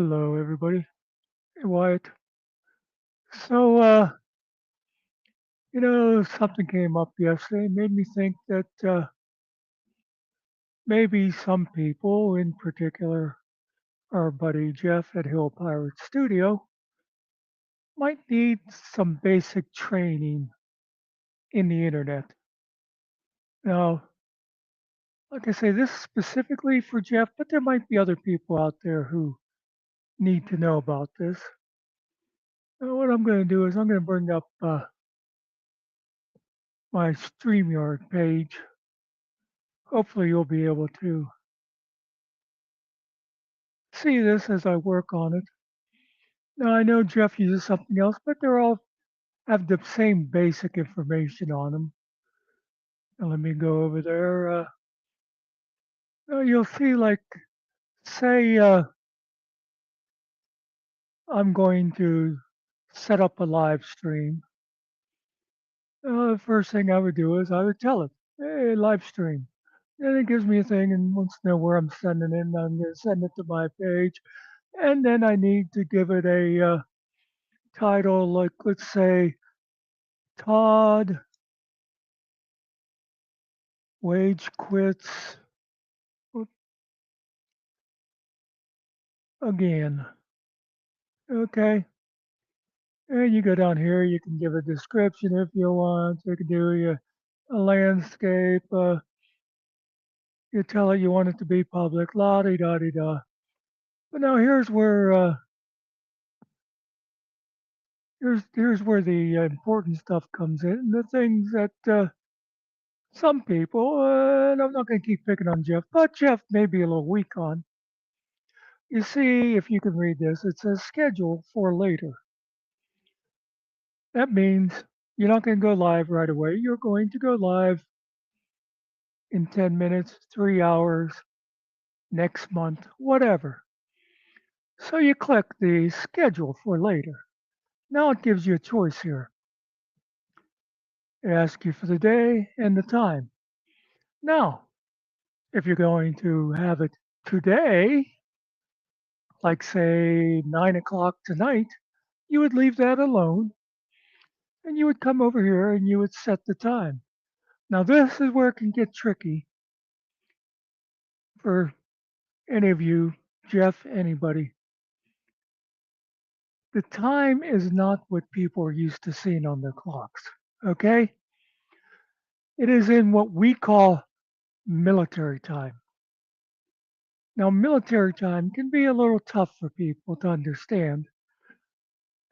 Hello, everybody. Hey, Wyatt. So, something came up yesterday and made me think that maybe some people, in particular our buddy Jeff at Hill Pirate Studio, might need some basic training in the internet. Now, like I say, this is specifically for Jeff, but there might be other people out there who need to know about this. Now, what I'm going to do is I'm going to bring up my StreamYard page. Hopefully, you'll be able to see this as I work on it. Now, I know Jeff uses something else, but they're all have the same basic information on them. Now, let me go over there. Now you'll see, like, say I'm going to set up a live stream. The first thing I would do is I would tell it, hey, live stream. Then it gives me a thing and wants to know where I'm sending it. And I'm going to send it to my page. And then I need to give it a title, like, let's say, Todd Wage Quits again. Okay. And you go down here, you can give a description if you want. You can do a landscape. You tell it you want it to be public, la di da di da. But now here's where the important stuff comes in. The things that some people, and I'm not going to keep picking on Jeff, but Jeff may be a little weak on. You see, if you can read this, it says schedule for later. That means you're not going to go live right away. You're going to go live in 10 minutes, 3 hours, next month, whatever. So you click the schedule for later. Now it gives you a choice here. It asks you for the day and the time. Now, if you're going to have it today, like say 9 o'clock tonight, you would leave that alone and you would come over here and you would set the time. Now, this is where it can get tricky for any of you, Jeff, anybody. The time is not what people are used to seeing on their clocks. Okay? It is in what we call military time. Now, military time can be a little tough for people to understand.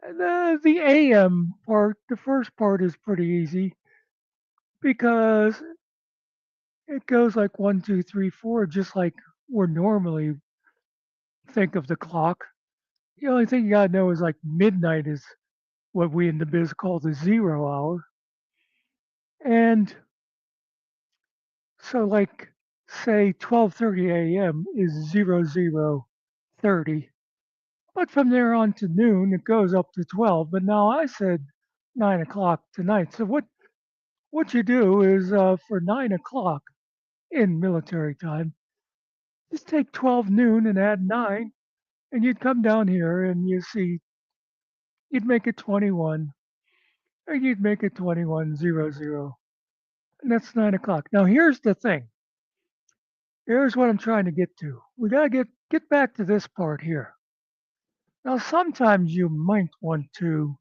The AM part, the first part is pretty easy because it goes like 1, 2, 3, 4, just like we're normally think of the clock. The only thing you gotta know is like midnight is what we in the biz call the 0 hour. And so like say 12:30 a.m. is 00:30. But from there on to noon, it goes up to 12. But now I said 9 o'clock tonight. So what you do is for 9 o'clock in military time, just take 12 noon and add 9, and you'd come down here and you see you'd make it 21, or you'd make it 21:00, and that's 9 o'clock. Now here's the thing. Here's what I'm trying to get to. We gotta get back to this part here. Now sometimes you might want to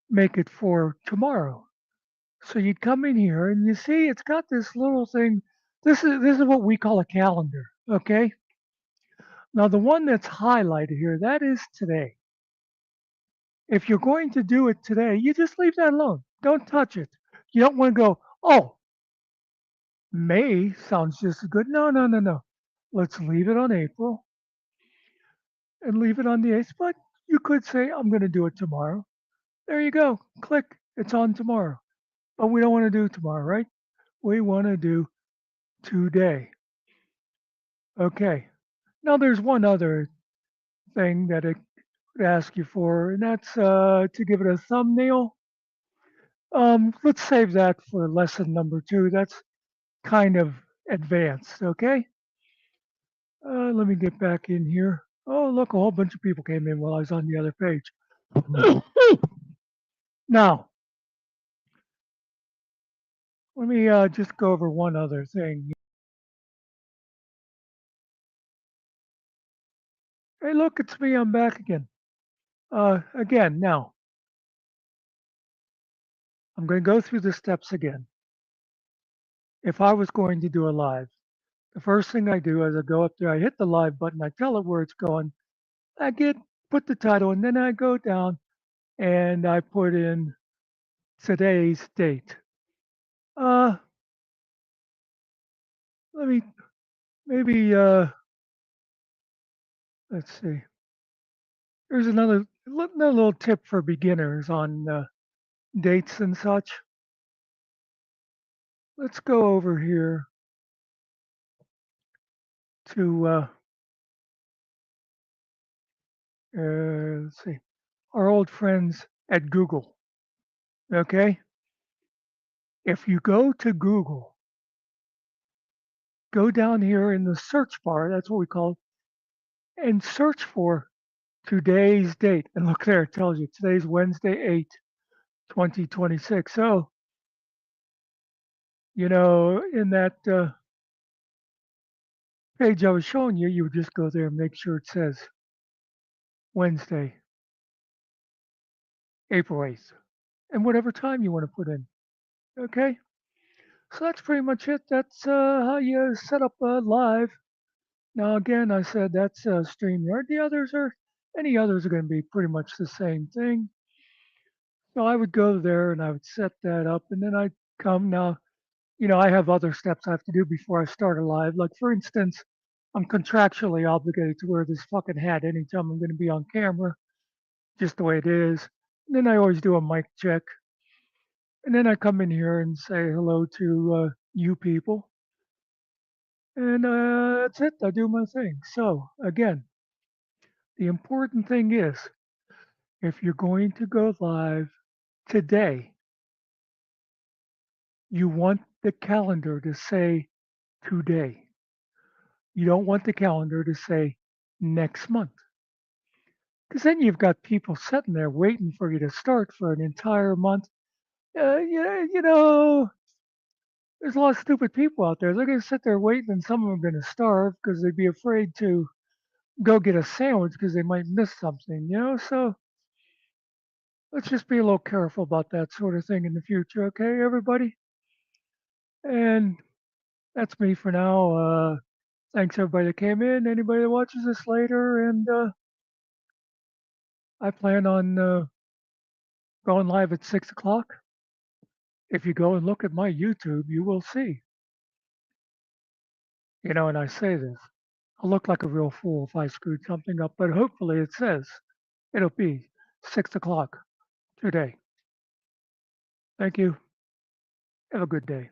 make it for tomorrow. So you'd come in here and you see it's got this little thing. This is what we call a calendar. Okay. Now the one that's highlighted here, that is today. If you're going to do it today, you just leave that alone. Don't touch it. You don't want to go, oh, May sounds just as good. No, no, no, no. Let's leave it on April and leave it on the 8th. But you could say, I'm going to do it tomorrow. There you go. Click. It's on tomorrow. But we don't want to do tomorrow, right? We want to do today. Okay. Now there's one other thing that it would ask you for, and that's to give it a thumbnail. Let's save that for lesson number 2. That's kind of advanced, okay? Let me get back in here. Oh, look, a whole bunch of people came in while I was on the other page. Now, let me just go over one other thing. Hey, look, it's me. I'm back again. Again, now, I'm going to go through the steps again. If I was going to do a live, the first thing I do is I go up there, I hit the live button, I tell it where it's going, put the title, and then I go down and I put in today's date. Uh, let me maybe let's see. There's another little tip for beginners on dates and such. Let's go over here to let's see, our old friends at Google. Okay, if you go to Google, go down here in the search bar. That's what we call it, and search for today's date. And look there, it tells you today's Wednesday 8/2026. So in that page I was showing you, you would just go there and make sure it says Wednesday, April 8th, and whatever time you want to put in. Okay, so that's pretty much it. That's how you set up live. Now, again, I said that's StreamYard. Any others are going to be pretty much the same thing. So I would go there and I would set that up, and then I'd come. Now, I have other steps I have to do before I start a live. Like, for instance, I'm contractually obligated to wear this fucking hat anytime I'm going to be on camera, just the way it is. And then I always do a mic check. And then I come in here and say hello to you people. And that's it. I do my thing. So, again, the important thing is if you're going to go live today, you want the calendar to say today. You don't want the calendar to say next month. Because then you've got people sitting there waiting for you to start for an entire month. Yeah, there's a lot of stupid people out there. They're going to sit there waiting, and some of them are going to starve because they'd be afraid to go get a sandwich because they might miss something. So let's just be a little careful about that sort of thing in the future, okay, everybody? And that's me for now. Thanks everybody that came in, anybody that watches this later, and I plan on going live at 6 o'clock. If you go and look at my YouTube, you will see. And I say this, I'll look like a real fool if I screwed something up, but hopefully it says it'll be 6 o'clock today. Thank you. Have a good day.